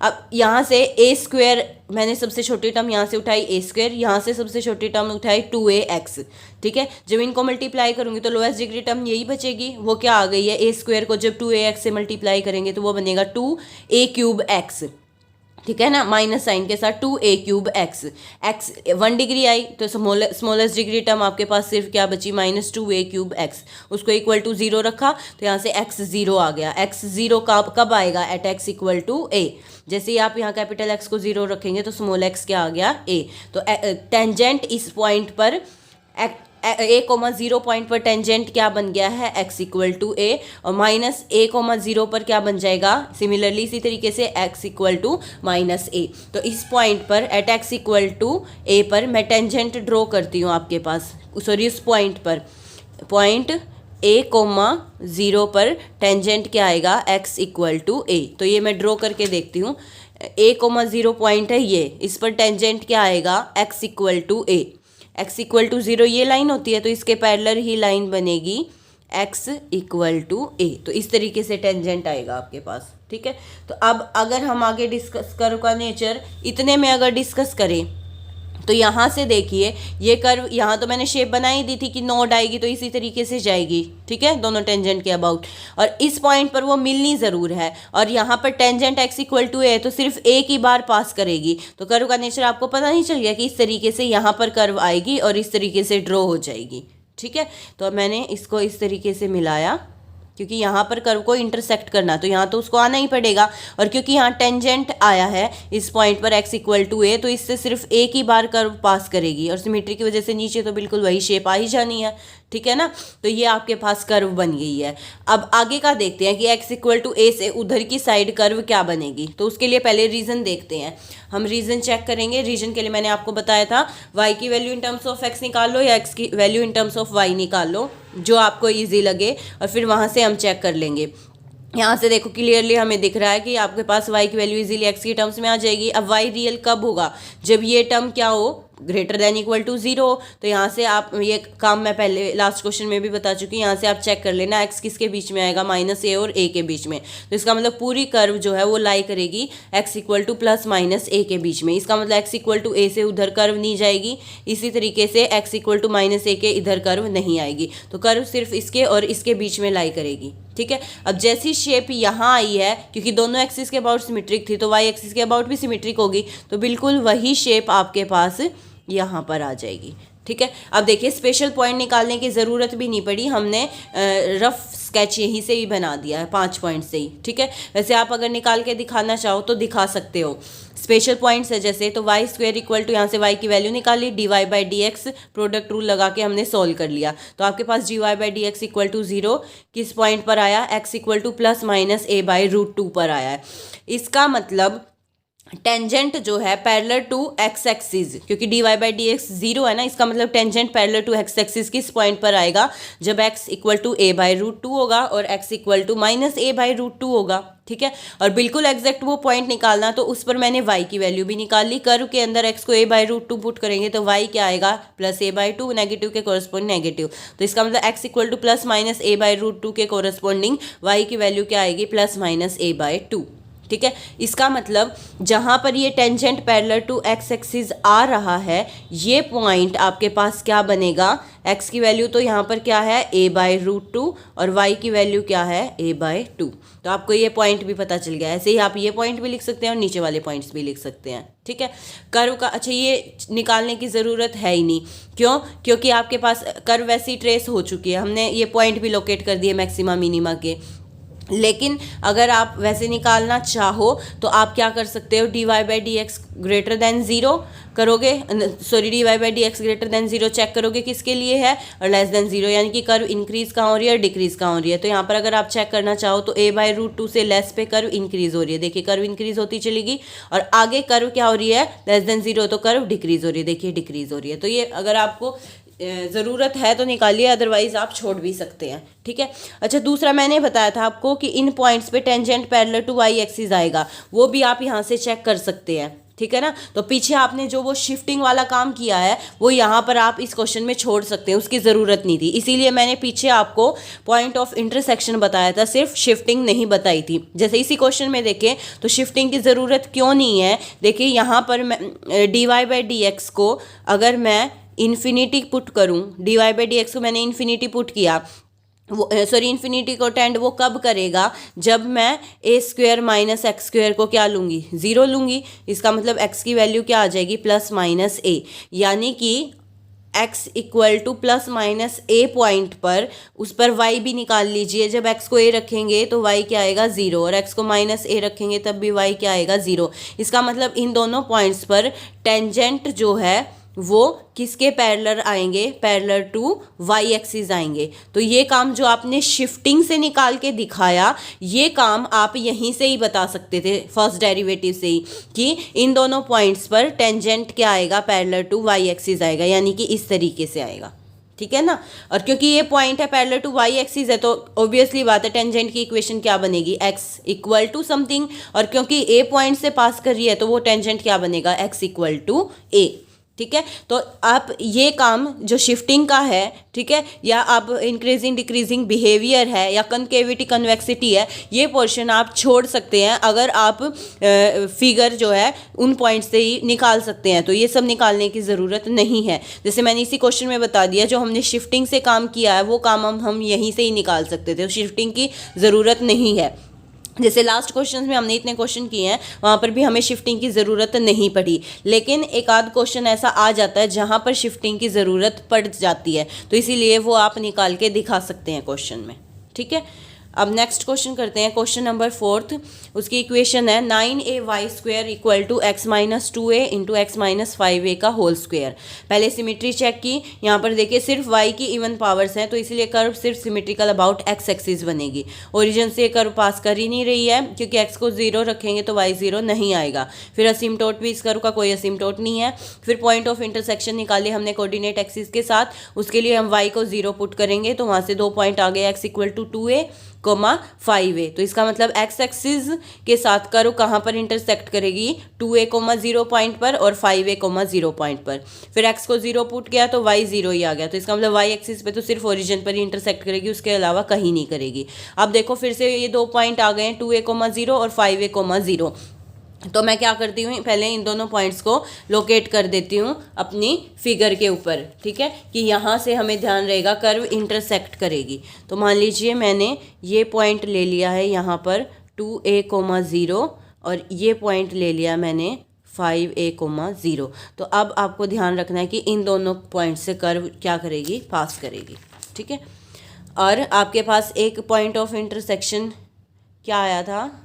अब यहाँ से a², मैंने सबसे छोटी टर्म यहाँ से उठाई a², यहाँ से सबसे छोटी टर्म उठाई 2ax, ठीक है। जब इनको मल्टीप्लाई करूंगी तो लोएस्ट डिग्री टर्म यही बचेगी, वो क्या आ गई है, a² को जब 2ax से मल्टीप्लाई करेंगे तो वो बनेगा 2a³ x, ठीक है ना, माइनस साइन के साथ 2a³ x 1 डिग्री आई, तो स्मॉलेस्ट डिग्री टर्म आपके पास सिर्फ क्या बची, -2a³ x, उसको इक्वल टू 0 रखा, तो यहाँ से x 0 आ गया। x 0 कब आएगा, at x equal to a। जैसे ही आप यहाँ कैपिटल x को 0 रखेंगे तो स्मॉल x क्या आ गया, a। तो टेंजेंट इस पॉइंट पर a,0 पॉइंट पर टेंजेंट क्या बन गया है, x इक्वल टू a, और -a,0 पर क्या बन जाएगा, सिमिलरली इसी तरीके से x इक्वल टू -a। तो इस पॉइंट पर at x equal to a पर मैं टेंजेंट ड्रॉ करती हूँ आपके पास, सॉरी उस पॉइंट पर, पॉइंट a,0 पर टेंजेंट क्या आएगा, x इक्वल टू a। तो ये मैं ड्रॉ करके देखती हूँ, a,0 पॉइंट है ये, इस पर टेंजेंट क्या आएगा, x equal to a। x equal to 0 ये लाइन होती है, तो इसके पैरेलल ही लाइन बनेगी x इक्वल टू a। तो इस तरीके से टेंजेंट आएगा आपके पास, ठीक है। तो अब अगर हम आगे डिस्कस कर्व का नेचर इतने में अगर डिस्कस करें, तो यहाँ से देखिए ये कर्व, यहाँ तो मैंने शेप बनाई दी थी कि नोड आएगी तो इसी तरीके से जाएगी, ठीक है, दोनों टेंजेंट के अबाउट, और इस पॉइंट पर वो मिलनी ज़रूर है, और यहाँ पर tangent x equal to a, तो सिर्फ एक ही बार पास करेगी, तो कर्व का नेचर आपको पता नहीं चल गया कि इस तरीके से यहाँ पर कर्व आएगी और इस तरीके से ड्रॉ हो जाएगी, ठीक है। तो मैंने इसको इस तरीके से मिलाया, क्योंकि यहाँ पर कर्व को इंटरसेक्ट करना, तो यहाँ तो उसको आना ही पड़ेगा, और क्योंकि यहाँ टेंजेंट आया है इस पॉइंट पर x इक्वल टू a, तो इससे सिर्फ एक ही बार कर्व पास करेगी, और सिमेट्री की वजह से नीचे तो बिल्कुल वही शेप आ ही जानी है, ठीक है ना। तो ये आपके पास कर्व बन गई है। अब आगे का देखते हैं कि x इक्वल टू a से उधर की साइड कर्व क्या बनेगी, तो उसके लिए पहले रीजन देखते हैं। हम रीजन चेक करेंगे, रीजन के लिए मैंने आपको बताया था y की value in terms of x निकाल लो, या x की value in terms of y निकाल लो, जो आपको ईजी लगे, और फिर वहाँ से हम चेक कर लेंगे। यहाँ से देखो क्लियरली हमें दिख रहा है कि आपके पास y की वैल्यू इजीली x की टर्म्स में आ जाएगी। अब y रियल कब होगा, जब ये टर्म क्या हो, ग्रेटर देन इक्वल टू 0। तो यहाँ से आप, ये काम मैं पहले लास्ट क्वेश्चन में भी बता चुकी हूँ, यहाँ से आप चेक कर लेना x किसके बीच में आएगा, -a और a के बीच में। तो इसका मतलब पूरी कर्व जो है वो लाई करेगी x इक्वल टू +-a के बीच में। इसका मतलब x इक्वल टू a से उधर कर्व नहीं जाएगी, इसी तरीके से x इक्वल टू -a के इधर कर्व नहीं आएगी, तो कर्व सिर्फ इसके और इसके बीच में लाई करेगी, ठीक है। अब जैसी शेप यहाँ आई है, क्योंकि दोनों एक्सिस के अबाउट सिमेट्रिक थी, तो y एक्सिस के अबाउट भी सिमेट्रिक होगी, तो बिल्कुल वही शेप आपके पास यहाँ पर आ जाएगी, ठीक है। अब देखिए स्पेशल पॉइंट निकालने की ज़रूरत भी नहीं पड़ी, हमने रफ स्केच यहीं से ही बना दिया है 5 पॉइंट से ही, ठीक है। वैसे आप अगर निकाल के दिखाना चाहो तो दिखा सकते हो। स्पेशल पॉइंट्स है जैसे, तो y² इक्वल टू, यहाँ से y की वैल्यू निकाली, dy/dx प्रोडक्ट रूल लगा के हमने सॉल्व कर लिया, तो आपके पास dy/dx इक्वल टू 0 किस पॉइंट पर आया, x इक्वल टू +-a/√2 पर आया है। इसका मतलब टेंजेंट जो है पैरेलल टू एक्स एक्सिस, क्योंकि d Y by D x zero है ना, इसका मतलब tangent parallel to x axis किस पॉइंट पर आएगा, जब x equal to a by root two होगा और x equal to minus A by root two होगा। ठीक है, और बिल्कुल एग्जैक्ट वो पॉइंट निकालना, तो उस पर मैंने y की वैल्यू भी निकाल ली। कर्व के अंदर x को a by root two put करेंगे तो y क्या आएगा, plus A by two, negative के कोरस्पॉन्डिंग नेगेटिव, तो इसका मतलब x equal to plus minus A by root two के कोरस्पॉन्डिंग y की वैल्यू क्या आएगी, plus minus A by two. ठीक है, इसका मतलब जहां पर ये tangent parallel to x axis आ रहा है, ये पॉइंट आपके पास क्या बनेगा, x की वैल्यू तो यहाँ पर क्या है a बाई रूट टू और y की वैल्यू क्या है a बाई टू। तो आपको ये पॉइंट भी पता चल गया। ऐसे ही आप ये पॉइंट भी लिख सकते हैं और नीचे वाले पॉइंट्स भी लिख सकते हैं। ठीक है, कर्व का अच्छा ये निकालने की ज़रूरत है ही नहीं, क्यों, क्योंकि आपके पास कर्व वैसे ही ट्रेस हो चुकी है, हमने ये पॉइंट भी लोकेट कर दिए मैक्सिमा मिनिमा के। लेकिन अगर आप वैसे निकालना चाहो तो आप क्या कर सकते हो, D Y by D X greater than zero करोगे, sorry D Y by D X greater than zero check करोगे किसके लिए है, और लेस देन ज़ीरो, यानी कि कर्व इंक्रीज़ कहाँ हो रही है और डिक्रीज़ कहाँ हो रही है। तो यहाँ पर अगर आप चेक करना चाहो तो ए बाई रूट टू से लेस पे कर्व इंक्रीज़ हो रही है, देखिए कर्व इंक्रीज़ होती चलेगी, और आगे कर्व क्या हो रही है, लेस देन ज़ीरो, तो कर्व डिक्रीज़ हो रही है, देखिए डिक्रीज़ हो रही है। तो ये अगर आपको ज़रूरत है तो निकालिए, अदरवाइज़ आप छोड़ भी सकते हैं। ठीक है, अच्छा दूसरा मैंने बताया था आपको कि इन पॉइंट्स पे tangent parallel to Y axis आएगा, वो भी आप यहाँ से चेक कर सकते हैं। ठीक है ना, तो पीछे आपने जो वो शिफ्टिंग वाला काम किया है वो यहाँ पर आप इस क्वेश्चन में छोड़ सकते हैं, उसकी ज़रूरत नहीं थी, इसीलिए मैंने पीछे आपको पॉइंट ऑफ इंटरसेक्शन बताया था, सिर्फ शिफ्टिंग नहीं बताई थी। जैसे इसी क्वेश्चन में देखें तो शिफ्टिंग की ज़रूरत क्यों नहीं है, देखिए यहाँ पर मैं d Y by D x को अगर मैं इन्फिनिटी पुट करूँ, d Y by D x को मैंने इन्फिनिटी पुट किया, वो सॉरी इन्फिनिटी को टेंड वो कब करेगा, जब मैं ए स्क्वेयर माइनस एक्स स्क्वेयर को क्या लूँगी, ज़ीरो लूँगी। इसका मतलब एक्स की वैल्यू क्या आ जाएगी, प्लस माइनस ए, यानी कि x equal to plus minus A point पर उस पर y भी निकाल लीजिए। जब x को a रखेंगे तो y क्या आएगा, ज़ीरो, और x को माइनस a रखेंगे तब भी y क्या आएगा, ज़ीरो। इसका मतलब इन दोनों पॉइंट्स पर टेंजेंट जो है वो किसके पैरेलल आएंगे, पैरेलल टू वाई एक्सिस आएंगे। तो ये काम जो आपने शिफ्टिंग से निकाल के दिखाया, ये काम आप यहीं से ही बता सकते थे, फर्स्ट डेरिवेटिव से ही, कि इन दोनों पॉइंट्स पर टेंजेंट क्या आएगा, पैरेलल टू वाई एक्सिस आएगा, यानी कि इस तरीके से आएगा। ठीक है ना, और क्योंकि ये पॉइंट है पैरेलल टू वाई एक्सिस है, तो ऑब्वियसली बात है टेंजेंट की इक्वेशन क्या बनेगी, x इक्वल टू समथिंग, और क्योंकि ए पॉइंट से पास कर रही है तो वो टेंजेंट क्या बनेगा, x इक्वल टू ए। ठीक है, तो आप ये काम जो शिफ्टिंग का है, ठीक है, या आप इंक्रीजिंग डिक्रीजिंग बिहेवियर है, या कनकेविटी कन्वेक्सिटी है, ये पोर्शन आप छोड़ सकते हैं अगर आप फिगर जो है उन पॉइंट से ही निकाल सकते हैं। तो ये सब निकालने की ज़रूरत नहीं है। जैसे मैंने इसी क्वेश्चन में बता दिया, जो हमने शिफ्टिंग से काम किया है वो काम हम यहीं से ही निकाल सकते थे, तो शिफ्टिंग की ज़रूरत नहीं है। जैसे लास्ट क्वेश्चन में हमने इतने क्वेश्चन किए हैं, वहाँ पर भी हमें शिफ्टिंग की ज़रूरत नहीं पड़ी, लेकिन एक आध क्वेश्चन ऐसा आ जाता है जहाँ पर शिफ्टिंग की ज़रूरत पड़ जाती है, तो इसीलिए वो आप निकाल के दिखा सकते हैं क्वेश्चन में। ठीक है, अब नेक्स्ट क्वेश्चन करते हैं, क्वेश्चन नंबर 4। उसकी इक्वेशन है 9ay square equal to x minus 2a into x minus 5a का होल स्क्वायर। पहले सिमेट्री चेक की, यहाँ पर देखिए सिर्फ y की इवन पावर्स हैं, तो इसलिए कर्व सिर्फ सिमेट्रिकल अबाउट x एक्सिस बनेगी। ओरिजिन से कर्व पास कर ही नहीं रही है, क्योंकि x को 0 रखेंगे तो y 0 नहीं आएगा। फिर असिम्पटोट भी, इस कर्व का कोई असिम्पटोट नहीं है। फिर पॉइंट ऑफ इंटरसेक्शन निकाले हमने कोऑर्डिनेट एक्सिस के साथ, उसके लिए हम y को 0 पुट करेंगे, तो वहाँ से 2 पॉइंट आ गए, x equal to 2a, 5a। तो इसका मतलब x एक्सिस के साथ कर्व कहाँ पर इंटरसेक्ट करेगी, 2a, 0 पॉइंट पर और 5a, 0 पॉइंट पर। फिर x को 0 पुट किया तो y 0 ही आ गया, तो इसका मतलब y एक्सिस पे तो सिर्फ ओरिजिन पर ही इंटरसेक्ट करेगी, उसके अलावा कहीं नहीं करेगी। अब देखो फिर से ये 2 पॉइंट आ गए हैं, 2a, 0 और 5a, 0। तो मैं क्या करती हूँ, पहले इन दोनों पॉइंट्स को लोकेट कर देती हूँ अपनी फिगर के ऊपर। ठीक है, कि यहाँ से हमें ध्यान रहेगा कर्व इंटरसेक्ट करेगी। तो मान लीजिए मैंने ये पॉइंट ले लिया है यहाँ पर 2a, 0, और ये पॉइंट ले लिया मैंने 5a, 0। तो अब आपको ध्यान रखना है कि इन दोनों पॉइंट से कर्व क्या करेगी, पास करेगी। ठीक है, और आपके पास एक पॉइंट ऑफ इंटरसेक्शन क्या आया था,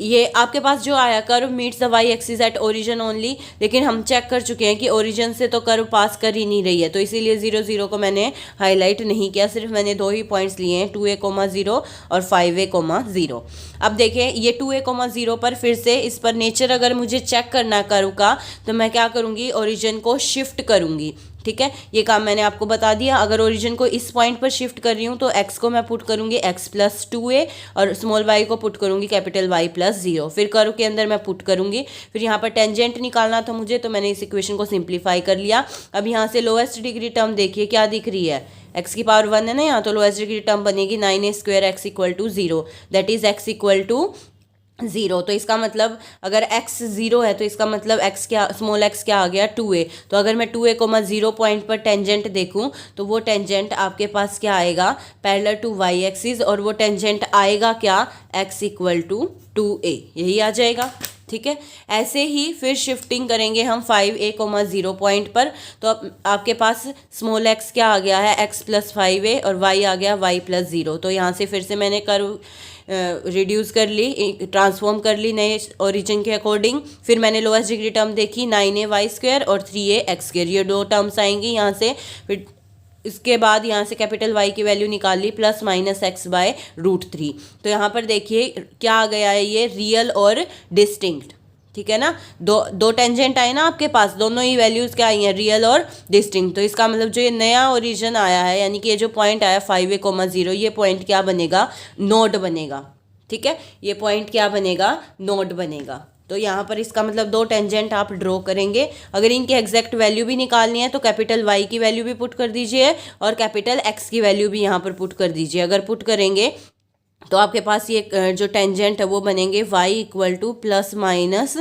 ये आपके पास जो आया curve meets the Y axis at origin only, लेकिन हम चेक कर चुके हैं कि ओरिजिन से तो कर्व पास कर ही नहीं रही है, तो इसीलिए 0 0 को मैंने हाईलाइट नहीं किया, सिर्फ मैंने 2 ही पॉइंट्स लिए हैं, 2a, 0 और 5a, 0। अब देखें ये 2a, 0 पर फिर से इस पर नेचर अगर मुझे चेक करना है कर्व का, तो मैं क्या करूँगी, ओरिजिन को शिफ्ट करूँगी। ठीक है, ये काम मैंने आपको बता दिया। अगर ओरिजिन को इस पॉइंट पर शिफ्ट कर रही हूँ तो x को मैं पुट करूँगी x प्लस 2a और स्मॉल y को पुट करूँगी कैपिटल Y प्लस 0। फिर कर्व के अंदर मैं पुट करूँगी। फिर यहाँ पर टेंजेंट निकालना था मुझे, तो मैंने इस इक्वेशन को सिंप्लीफाई कर लिया। अब यहाँ से लोएस्ट डिग्री टर्म देखिए क्या दिख रही है, x की पावर 1 है ना यहाँ, तो लोएस्ट डिग्री टर्म बनेगी 9a² x equal to 0, that is x equal to 0। तो इसका मतलब अगर x 0 है तो इसका मतलब x क्या, स्मॉल x क्या आ गया, 2a। तो अगर मैं 2a, 0 पॉइंट पर टेंजेंट देखूं तो वो टेंजेंट आपके पास क्या आएगा, पैरेलल टू y एक्सिस, और वो टेंजेंट आएगा क्या, x इक्वल टू 2a, यही आ जाएगा। ठीक है, ऐसे ही फिर शिफ्टिंग करेंगे हम 5a, 0 पॉइंट पर, तो आपके पास स्मॉल x क्या आ गया है, x प्लस 5a और y आ गया y प्लस 0। तो यहाँ से फिर से मैंने कर्व रिड्यूस कर ली, ट्रांसफॉर्म कर ली नए ओरिजिन के अकॉर्डिंग। फिर मैंने लोएस्ट डिग्री टर्म देखी 9a² और 3a(x²), ये 2 टर्म्स आएंगी यहाँ से। फिर इसके बाद यहाँ से कैपिटल Y की वैल्यू निकाल ली, प्लस माइनस x/√3। तो यहाँ पर देखिए क्या आ गया है, ये रियल और डिस्टिंक्ट। ठीक है ना, दो टेंजेंट आए ना आपके पास, दोनों ही वैल्यूज़ क्या आई हैं, रियल और डिस्टिंक्ट। तो इसका मतलब जो ये नया ओरिजिन आया है, यानी कि ये जो पॉइंट आया 5a, 0, ये पॉइंट क्या बनेगा, नोड बनेगा। ठीक है, ये पॉइंट क्या बनेगा, नोड बनेगा। तो यहाँ पर इसका मतलब 2 टेंजेंट आप ड्रॉ करेंगे। अगर इनकी एग्जैक्ट वैल्यू भी निकालनी है तो कैपिटल Y की वैल्यू भी पुट कर दीजिए और कैपिटल X की वैल्यू भी यहाँ पर पुट कर दीजिए। अगर पुट करेंगे तो आपके पास ये जो टेंजेंट है वो बनेंगे y equal to plus minus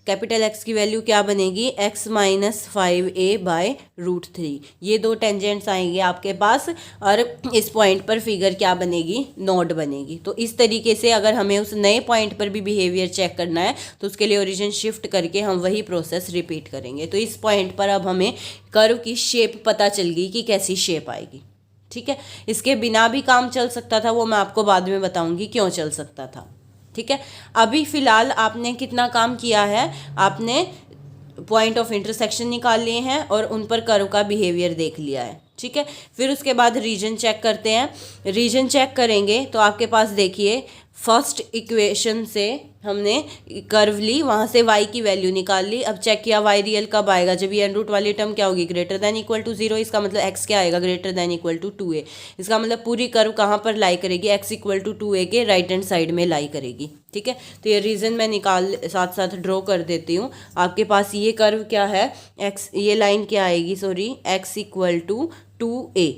capital X की वैल्यू क्या बनेगी, x माइनस 5a/√3। ये 2 टेंजेंट्स आएंगे आपके पास और इस पॉइंट पर फिगर क्या बनेगी, नोड बनेगी। तो इस तरीके से अगर हमें उस नए पॉइंट पर भी बिहेवियर चेक करना है तो उसके लिए ओरिजिन शिफ्ट करके हम वही प्रोसेस रिपीट करेंगे। तो इस पॉइंट पर अब हमें कर्व की शेप पता चल गई कि कैसी शेप आएगी। ठीक है, इसके बिना भी काम चल सकता था, वो मैं आपको बाद में बताऊंगी क्यों चल सकता था। ठीक है, अभी फ़िलहाल आपने कितना काम किया है, आपने पॉइंट ऑफ इंटरसेक्शन निकाल लिए हैं और उन पर कर्व का बिहेवियर देख लिया है। ठीक है, फिर उसके बाद रीजन चेक करते हैं। रीजन चेक करेंगे तो आपके पास देखिए फर्स्ट इक्वेशन से हमने कर्व ली, वहाँ से y की वैल्यू निकाल ली। अब चेक किया y रियल कब आएगा, जब ये अंडर रूट वाली टर्म क्या होगी, ग्रेटर दैन इक्वल टू 0। इसका मतलब x क्या आएगा, greater than equal to 2a। इसका मतलब पूरी कर्व कहाँ पर लाई करेगी, x इक्वल टू 2a के राइट हैंड साइड में लाई करेगी। ठीक है, तो ये रीज़न मैं निकाल साथ साथ ड्रॉ कर देती हूँ। आपके पास ये कर्व क्या है, x, ये लाइन क्या आएगी, sorry, x equal to 2a।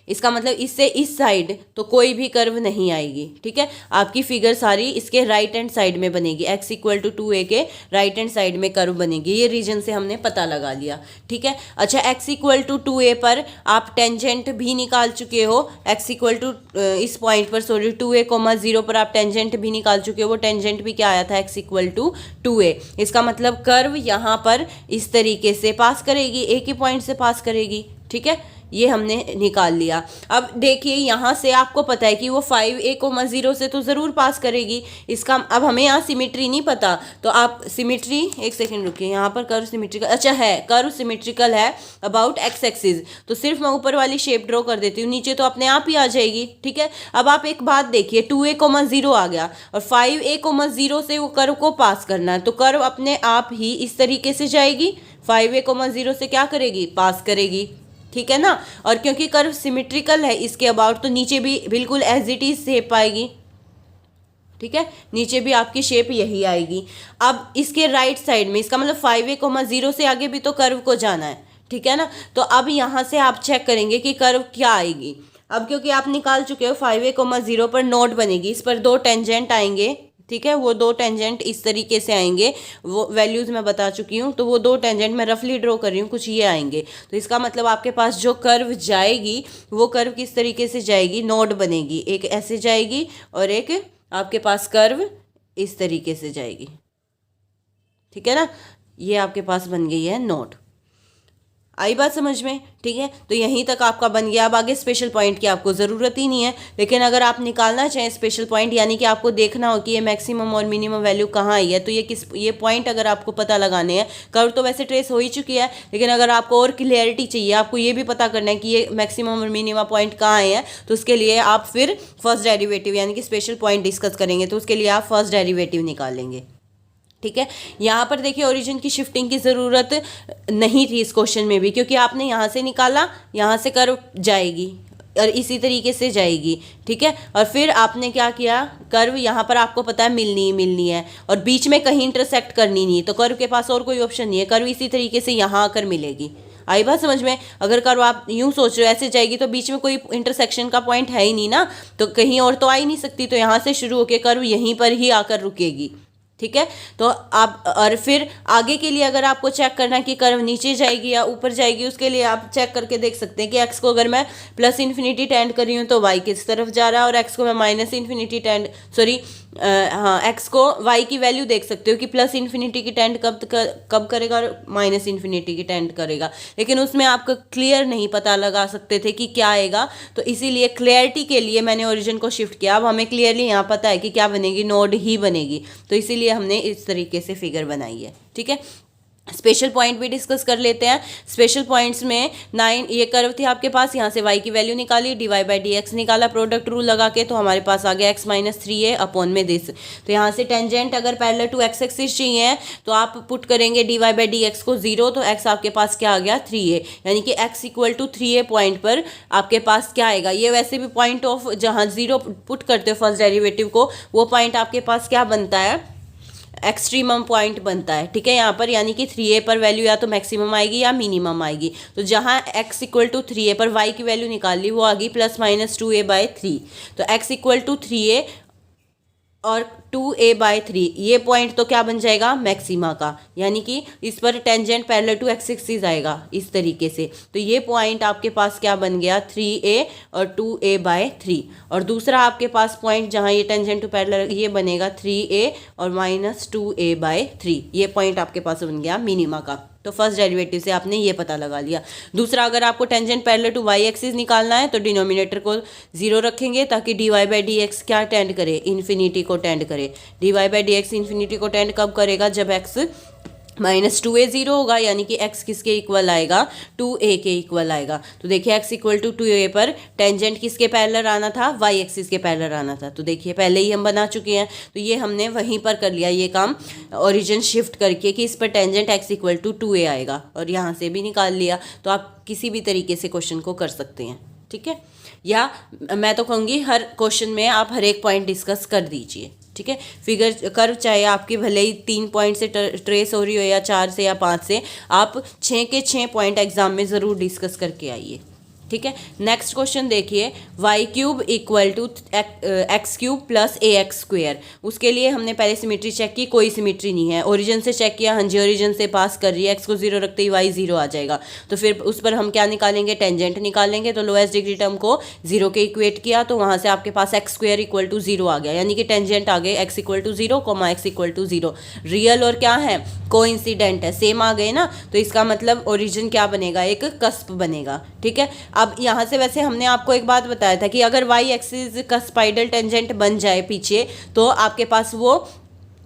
इसका मतलब इससे इस साइड तो कोई भी कर्व नहीं आएगी। ठीक है, आपकी फिगर सारी इसके राइट हैंड साइड में बनेगी, x इक्वल टू 2a के राइट हैंड साइड में कर्व बनेगी। ये रीजन से हमने पता लगा लिया। ठीक है, अच्छा x इक्वल टू 2a पर आप टेंजेंट भी निकाल चुके हो, x इक्वल टू इस पॉइंट पर सॉरी 2a, 0 पर आप टेंजेंट भी निकाल चुके हो। वो टेंजेंट भी क्या आया था, x इक्वल टू 2a। इसका मतलब कर्व यहाँ पर इस तरीके से पास करेगी, एक ही पॉइंट से पास करेगी। ठीक है, ये हमने निकाल लिया। अब देखिए यहाँ से आपको पता है कि वो 5a, 0 से तो ज़रूर पास करेगी। इसका अब हमें यहाँ सिमेट्री नहीं पता, तो आप सिमेट्री, एक सेकंड रुकिए, यहाँ पर कर्व सिमेट्रिकल, अच्छा है, कर्व सिमेट्रिकल है अबाउट x एक्सिस, तो सिर्फ मैं ऊपर वाली शेप ड्रॉ कर देती हूँ, नीचे तो अपने आप ही आ जाएगी। ठीक है, अब आप एक बात देखिए, 2a, 0 आ गया और 5a, 0 से वो कर्व को पास करना है, तो कर्व अपने आप ही इस तरीके से जाएगी, 5a, 0 से क्या करेगी, पास करेगी। ठीक है ना, और क्योंकि कर्व सिमेट्रिकल है इसके अबाउट, तो नीचे भी बिल्कुल एज इट इज शेप आएगी। ठीक है, नीचे भी आपकी शेप यही आएगी। अब इसके राइट साइड में, इसका मतलब 5a, 0 से आगे भी तो कर्व को जाना है। ठीक है ना, तो अब यहाँ से आप चेक करेंगे कि कर्व क्या आएगी। अब क्योंकि आप निकाल चुके हो 5a, 0 पर नोड बनेगी, इस पर 2 टेंजेंट आएंगे। ठीक है, वो 2 टेंजेंट इस तरीके से आएंगे, वो वैल्यूज़ मैं बता चुकी हूँ, तो वो 2 टेंजेंट मैं रफली ड्रॉ कर रही हूँ, कुछ ये आएंगे। तो इसका मतलब आपके पास जो कर्व जाएगी वो कर्व किस तरीके से जाएगी, नोड बनेगी, एक ऐसे जाएगी और एक आपके पास कर्व इस तरीके से जाएगी। ठीक है ना, ये आपके पास बन गई है नोड। आई बात समझ में, ठीक है। तो यहीं तक आपका बन गया। अब आगे स्पेशल पॉइंट की आपको ज़रूरत ही नहीं है, लेकिन अगर आप निकालना चाहें स्पेशल पॉइंट, यानी कि आपको देखना हो कि ये मैक्सिमम और मिनिमम वैल्यू कहाँ आई है, तो ये पॉइंट अगर आपको पता लगाने हैं, कर्व तो वैसे ट्रेस हो ही चुकी है, लेकिन अगर आपको और क्लियरिटी चाहिए, आपको ये भी पता करना है कि ये मैक्सिमम और मिनिमम पॉइंट कहाँ आए हैं, तो उसके लिए आप फिर फर्स्ट डेरिवेटिव यानी कि स्पेशल पॉइंट डिस्कस करेंगे। तो उसके लिए आप फर्स्ट डेरिवेटिव निकालेंगे, ठीक है। यहाँ पर देखिए ओरिजिन की शिफ्टिंग की ज़रूरत नहीं थी इस क्वेश्चन में भी, क्योंकि आपने यहाँ से निकाला, यहाँ से कर्व जाएगी और इसी तरीके से जाएगी, ठीक है। और फिर आपने क्या किया, कर्व यहाँ पर आपको पता है मिलनी है और बीच में कहीं इंटरसेक्ट करनी नहीं है, तो कर्व के पास और कोई ऑप्शन नहीं है, कर्व इसी तरीके से यहाँ आकर मिलेगी। आई बात समझ में। अगर कर्व आप यूं सोच रहे हो ऐसे जाएगी तो बीच में कोई इंटरसेक्शन का पॉइंट है ही नहीं ना, तो कहीं और तो आ ही नहीं सकती, तो यहाँ से शुरू होकर कर्व यहीं पर ही आकर रुकेगी, ठीक है। तो आप और फिर आगे के लिए अगर आपको चेक करना है कि कर्व नीचे जाएगी या ऊपर जाएगी, उसके लिए आप चेक करके देख सकते हैं कि एक्स को अगर मैं प्लस इन्फिनिटी टेंड कर रही हूँ तो वाई किस तरफ जा रहा है, और एक्स को मैं माइनस इन्फिनिटी टेंड एक्स को वाई की वैल्यू देख सकते हो कि प्लस इन्फिनिटी की टेंड कब करेगा और माइनस इन्फिनिटी की टेंड करेगा, लेकिन उसमें आपको क्लियर नहीं पता लगा सकते थे कि क्या आएगा। तो इसीलिए क्लियरिटी के लिए मैंने ओरिजिन को शिफ्ट किया। अब हमें क्लियरली यहाँ पता है कि क्या बनेगी, नोड ही बनेगी, तो इसीलिए हमने इस तरीके से फिगर बनाई है, ठीक है। स्पेशल पॉइंट भी डिस्कस कर लेते हैं। स्पेशल पॉइंट्स में 9 ये कर्व थी आपके पास, यहाँ से y की वैल्यू निकाली, dy बाई डी एक्स निकाला प्रोडक्ट रूल लगा के, तो हमारे पास आ गया x माइनस 3a अपॉन में दिस। तो यहाँ से टेंजेंट अगर पैरेलल टू x एक्सिस चाहिए तो आप पुट करेंगे dy बाई डी एक्स को 0, तो x आपके पास क्या आ गया 3a, यानी कि x equal to 3a point पर आपके पास क्या आएगा। ये वैसे भी पॉइंट ऑफ जहाँ 0 पुट करते हो फर्स्ट डेरिवेटिव को, वो पॉइंट आपके पास क्या बनता है, एक्सट्रीमम पॉइंट बनता है, ठीक है। यहाँ पर यानी कि 3a पर वैल्यू या तो मैक्सिमम आएगी या मिनिमम आएगी। तो जहाँ x इक्वल टू 3a पर y की वैल्यू निकाल ली, वो आ गई प्लस माइनस 2a बाई 3। तो x इक्वल टू 3a और 2a बाई 3, ये पॉइंट तो क्या बन जाएगा, मैक्सिमा का, यानी कि इस पर tangent parallel to x axis आएगा इस तरीके से। तो ये पॉइंट आपके पास क्या बन गया 3a और 2a बाई 3। और दूसरा आपके पास पॉइंट जहाँ ये टेंजेंट टू पैरेलल, ये बनेगा 3a और माइनस 2a बाई 3, ये पॉइंट आपके पास बन गया मिनिमा का। तो फर्स्ट डेरिवेटिव से आपने ये पता लगा लिया। दूसरा, अगर आपको tangent parallel to y axis निकालना है तो डिनोमिनेटर को 0 रखेंगे ताकि dy बाई डी एक्स क्या टेंड करे, इन्फिनिटी को टेंड करे। dy by D x infinity को टेंड कब करेगा, जब x माइनस 2a 0 होगा, यानी कि x किसके इक्वल आएगा, 2a के इक्वल आएगा। तो देखिए x इक्वल टू 2a पर टेंजेंट किसके पैरेलल आना था, y एक्सिस के पैरेलल आना था। तो देखिए पहले ही हम बना चुके हैं, तो ये हमने वहीं पर कर लिया ये काम ओरिजिन शिफ्ट करके कि इस पर tangent x equal to 2a आएगा, और यहाँ से भी निकाल लिया। तो आप किसी भी तरीके से क्वेश्चन को कर सकते हैं, ठीक है। या मैं तो कहूँगी हर क्वेश्चन में आप हर एक पॉइंट डिस्कस कर दीजिए, ठीक है। फिगर कर्व चाहे आपकी भले ही 3 पॉइंट से ट्रेस हो रही हो या 4 से या 5 से, आप 6 के 6 पॉइंट एग्जाम में ज़रूर डिस्कस करके आइए, ठीक है। नेक्स्ट क्वेश्चन देखिए, Y cube equal to X cube plus A X square. उसके लिए हमने पहले सिमेट्री चेक की, कोई सिमेट्री नहीं है। ओरिजिन से चेक किया, हाँ जी ओरिजिन से पास कर रही है, एक्स को 0 रखते ही वाई 0 आ जाएगा। तो फिर उस पर हम क्या निकालेंगे, टेंजेंट निकालेंगे। तो लोएस्ट डिग्री टर्म को 0 के इक्वेट किया, तो वहाँ से आपके पास एक्स स्क्वेयर इक्वल टू 0 आ गया, यानी कि टेंजेंट आ गए X equal to 0 comma X equal to 0। Real और क्या है, कोइंसिडेंट है, सेम आ गए ना। तो इसका मतलब ओरिजिन क्या बनेगा, एक कस्प बनेगा, ठीक है। अब यहाँ से वैसे हमने आपको एक बात बताया था कि अगर y एक्सिस का स्पाइडल टेंजेंट बन जाए पीछे, तो आपके पास वो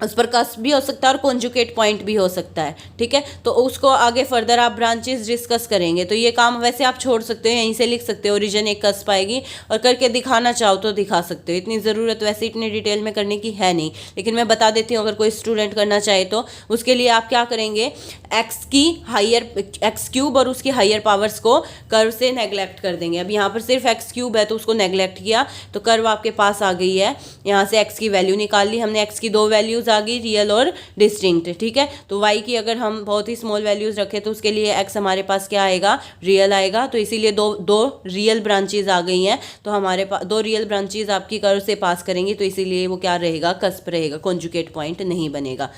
उस पर कस्प भी हो सकता है और कॉन्जुगेट पॉइंट भी हो सकता है, ठीक है। तो उसको आगे फर्दर आप ब्रांचेस डिस्कस करेंगे। तो ये काम वैसे आप छोड़ सकते हो, यहीं से लिख सकते हो ओरिजिन एक कस्प आएगी, और करके दिखाना चाहो तो दिखा सकते हो। इतनी ज़रूरत वैसे इतनी डिटेल में करने की है नहीं, लेकिन मैं बता देती हूँ अगर कोई स्टूडेंट करना चाहे तो उसके लिए आप क्या करेंगे, एक्स क्यूब और उसकी हायर पावर्स को कर्व से नेगलेक्ट कर देंगे। अब यहाँ पर सिर्फ एक्स क्यूब है तो उसको नेगलेक्ट किया, तो कर्व आपके पास आ गई है। यहाँ से एक्स की वैल्यू निकाल ली हमने, एक्स की 2 वैल्यूज आ गई, रियल और डिस्टिंक्ट, ठीक है। तो y की अगर हम बहुत ही स्मॉल वैल्यूज रखें तो उसके लिए x हमारे पास क्या आएगा, रियल आएगा। तो इसीलिए दो रियल ब्रांचेज आ गई हैं, तो हमारे पास 2 रियल ब्रांचेज आपकी कर्व से पास करेंगी, तो इसीलिए वो क्या रहेगा, कस्प रहेगा, कॉन्जुगेट पॉइंट नहीं बनेगा।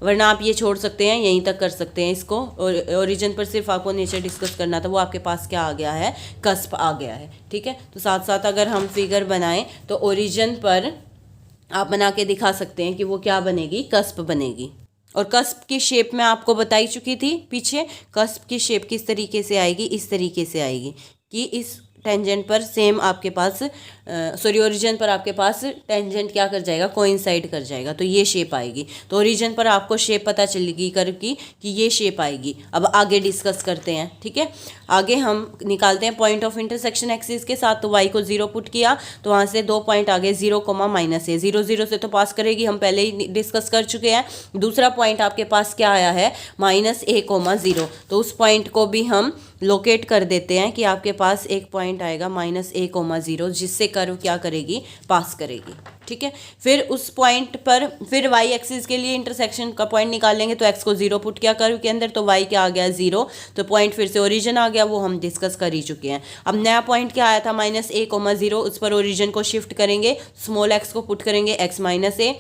वरना आप ये छोड़ सकते हैं, यहीं तक कर सकते हैं इसको। और ओरिजिन पर सिर्फ आपको नेचर डिस्कस करना था, वो आपके पास क्या आ गया है, कस्प आ गया है, ठीक है। तो साथ साथ अगर हम फिगर बनाएं तो ओरिजिन पर आप बना के दिखा सकते हैं कि वो क्या बनेगी, कस्प बनेगी। और कस्प की शेप मैं आपको बताई चुकी थी पीछे। कस्प की शेप किस तरीके से आएगी, इस तरीके से आएगी कि इस टेंजेंट पर सेम आपके पास सॉरी ओरिजिन पर आपके पास टेंजेंट क्या कर जाएगा, कोइंसाइड कर जाएगा, तो ये शेप आएगी। तो ओरिजिन पर आपको शेप पता चलेगी कर्व की कि ये शेप आएगी। अब आगे डिस्कस करते हैं, ठीक है। आगे हम निकालते हैं पॉइंट ऑफ इंटरसेक्शन एक्सिस के साथ। तो वाई को 0 पुट किया तो वहाँ से 2 पॉइंट आगे 0, -a। 0 0 से तो पास करेगी, हम पहले ही डिस्कस कर चुके हैं। दूसरा पॉइंट आपके पास क्या आया है, -a, 0। तो उस पॉइंट को भी हम लोकेट कर देते हैं कि आपके पास एक पॉइंट आएगा -a, 0, जिससे कर्व क्या करेगी, पास करेगी, ठीक है। फिर उस पॉइंट पर फिर वाई एक्सिस के लिए इंटरसेक्शन का पॉइंट निकाल लेंगे। तो एक्स को 0 पुट किया कर्व के अंदर, तो वाई क्या आ गया, 0। तो पॉइंट फिर से ओरिजिन आ गया, वो हम डिस्कस कर ही चुके हैं। अब नया पॉइंट क्या आया था, -a, 0, उस पर ओरिजिन को शिफ्ट करेंगे, स्मॉल एक्स को पुट करेंगे x -a,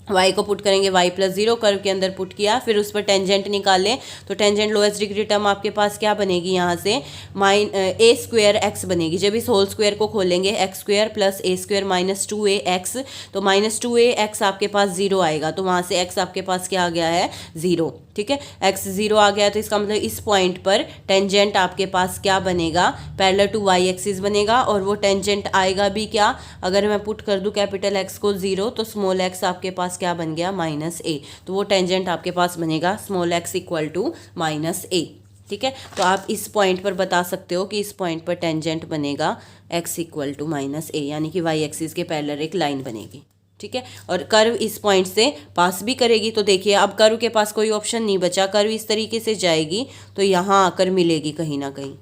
y को पुट करेंगे y +0, कर्व के अंदर पुट किया। फिर उस पर टेंजेंट निकालें, तो टेंजेंट लोएस्ट डिग्री टर्म आपके पास क्या बनेगी, यहाँ से a² बनेगी। जब इस होल स्क्वायर को खोलेंगे, x² + a² -2ax, तो -2ax आपके पास 0 आएगा। तो वहाँ से x आपके पास क्या आ गया है, 0, ठीक है। x 0 आ गया, तो इसका मतलब इस पॉइंट पर टेंजेंट आपके पास क्या बनेगा, पैरेलल टू y एक्सिस बनेगा। और वो टेंजेंट आएगा भी क्या, अगर मैं पुट कर दूं कैपिटल X को 0, तो स्मॉल x आपके पास क्या बन गया, -a। तो वो टेंजेंट आपके पास बनेगा स्मॉल x = -a, ठीक है। तो आप इस पॉइंट पर बता सकते हो कि इस पॉइंट पर टेंजेंट बनेगा x = -a, यानी कि y एक्सिस के पैरेलल एक लाइन बनेगी, ठीक है। और कर्व इस पॉइंट से पास भी करेगी। तो देखिए अब कर्व के पास कोई ऑप्शन नहीं बचा, कर्व इस तरीके से जाएगी तो यहाँ आकर मिलेगी कहीं ना कहीं,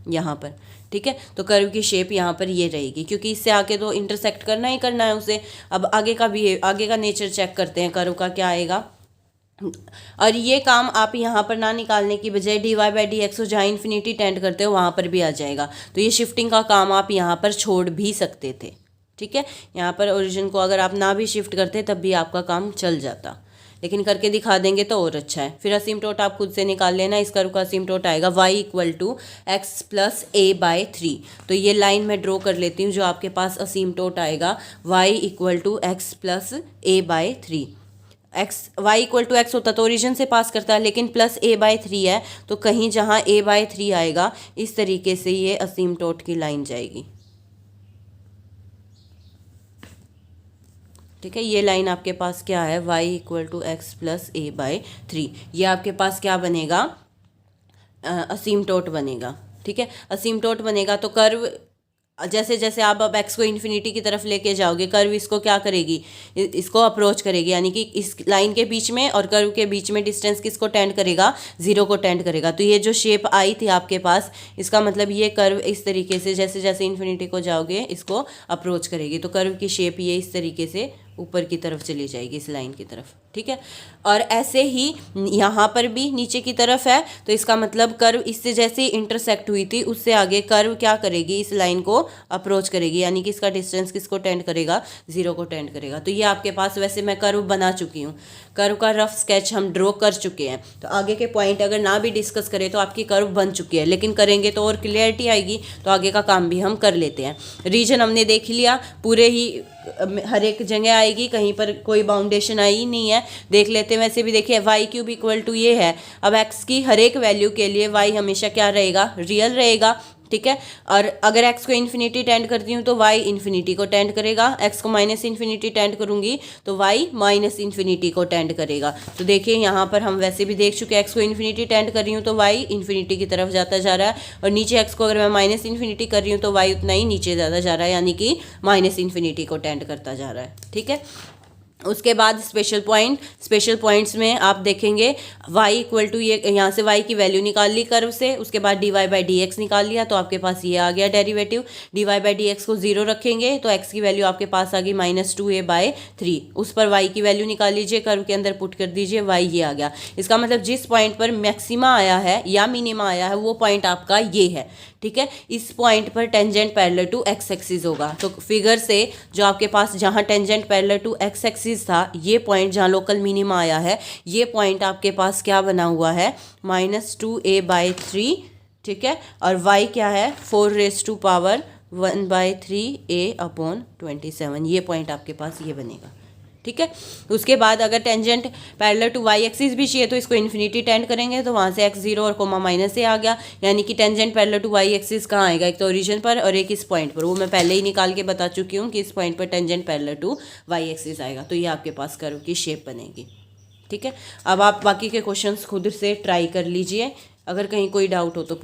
यहाँ पर, ठीक है। तो कर्व की शेप यहाँ पर ये रहेगी, क्योंकि इससे आके तो इंटरसेक्ट करना ही करना है उसे। अब आगे का नेचर चेक करते हैं, कर्व का क्या आएगा। और ये काम आप यहाँ पर ना निकालने की बजाय dy/dx को जहाँ इन्फिनिटी टेंड करते हो वहाँ पर भी आ जाएगा। तो ये शिफ्टिंग का काम आप यहाँ पर छोड़ भी सकते थे, ठीक है। यहाँ पर ओरिजिन को अगर आप ना भी शिफ्ट करते तब भी आपका काम चल जाता, लेकिन करके दिखा देंगे तो और अच्छा है। फिर असीमटोट आप खुद से निकाल लेना। इस कर्व का असीमटोट आएगा y = x + a/3। तो ये लाइन मैं ड्रॉ कर लेती हूँ, जो आपके पास असीमटोट आएगा y = x + a/3। y = x होता तो ओरिजिन से पास करता है, लेकिन +a/3 है, तो कहीं जहाँ a/3 आएगा इस तरीके से ये असीमटोट की लाइन जाएगी, ठीक है। ये लाइन आपके पास क्या है, y = x + a/3। ये आपके पास क्या बनेगा, असीमटोट बनेगा, ठीक है। असीमटोट बनेगा तो कर्व जैसे जैसे आप अब x को इन्फिनिटी की तरफ लेके जाओगे, कर्व इसको क्या करेगी, इसको अप्रोच करेगी, यानी कि इस लाइन के बीच में और कर्व के बीच में डिस्टेंस किसको टेंड करेगा, 0 को टेंड करेगा। तो ये जो शेप आई थी आपके पास, इसका मतलब ये कर्व इस तरीके से जैसे जैसे इन्फिनिटी को जाओगे इसको अप्रोच करेगी। तो कर्व की शेप ये इस तरीके से ऊपर की तरफ चली जाएगी, इस लाइन की तरफ, ठीक है। और ऐसे ही यहाँ पर भी नीचे की तरफ है, तो इसका मतलब कर्व इससे जैसे ही इंटरसेक्ट हुई थी उससे आगे कर्व क्या करेगी, इस लाइन को अप्रोच करेगी, यानी कि इसका डिस्टेंस किसको टेंड करेगा, 0 को टेंड करेगा। तो ये आपके पास, वैसे मैं कर्व बना चुकी हूँ, कर्व का रफ स्केच हम ड्रॉ कर चुके हैं। तो आगे के पॉइंट अगर ना भी डिस्कस करें तो आपकी कर्व बन चुकी है, लेकिन करेंगे तो और क्लियरिटी आएगी, तो आगे का काम भी हम कर लेते हैं। रीजन हमने देख लिया, पूरे ही हर एक जगह आएगी, कहीं पर कोई बाउंडेशन आई नहीं है, देख लेते हैं। वैसे भी देखिए y³ = ये है। अब x की हर एक वैल्यू के लिए y हमेशा क्या रहेगा, रियल रहेगा, ठीक है। और अगर x को इन्फिनिटी टेंड करती हूँ तो y इन्फिनिटी को टेंड करेगा, x को -इन्फिनिटी टेंड करूँगी तो y -इन्फिनिटी को टेंड करेगा। तो देखिए यहाँ पर हम वैसे भी देख चुके हैं, x को इन्फिनिटी टेंड कर रही हूँ तो y इन्फिनिटी की तरफ जाता जा रहा है, और नीचे x को अगर मैं -इन्फिनिटी कर रही हूँ तो y उतना ही नीचे जाता जा रहा है, यानी कि -इन्फिनिटी को टेंड करता जा रहा है, ठीक है। उसके बाद स्पेशल पॉइंट्स में आप देखेंगे y = ये, यहाँ से y की वैल्यू निकाल ली कर्व से, उसके बाद dy/dx निकाल लिया, तो आपके पास ये आ गया डेरिवेटिव। dy/dx को 0 रखेंगे तो x की वैल्यू आपके पास आ गई -2a/3। उस पर y की वैल्यू निकाल लीजिए, कर्व के अंदर पुट कर दीजिए, y ये आ गया। इसका मतलब जिस पॉइंट पर मैक्सिमा आया है या मिनिमा आया है वो पॉइंट आपका ये है, ठीक है। इस पॉइंट पर tangent parallel to x axis होगा। तो फिगर से जो आपके पास जहां tangent parallel to x axis था, ये पॉइंट जहां लोकल मिनिमा आया है, ये पॉइंट आपके पास क्या बना हुआ है, -2a/3, ठीक है। और y क्या है, 4⁻⁴ (1/3a/27). ये पॉइंट आपके पास ये बनेगा, ठीक है। उसके बाद अगर tangent parallel to Y axis भी चाहिए तो इसको इन्फिनिटी टेंड करेंगे, तो वहाँ से x0 और कोमा माइनस से आ गया, यानी कि tangent parallel to Y axis कहाँ आएगा, एक तो ओरिजिन पर और एक इस पॉइंट पर। वो मैं पहले ही निकाल के बता चुकी हूँ कि इस पॉइंट पर tangent parallel to Y axis आएगा, तो ये आपके पास कर्व की शेप बनेगी। ठीक है, अब आप बाकी के क्वेश्चंस खुद से ट्राई कर लीजिए, अगर कहीं कोई डाउट हो तो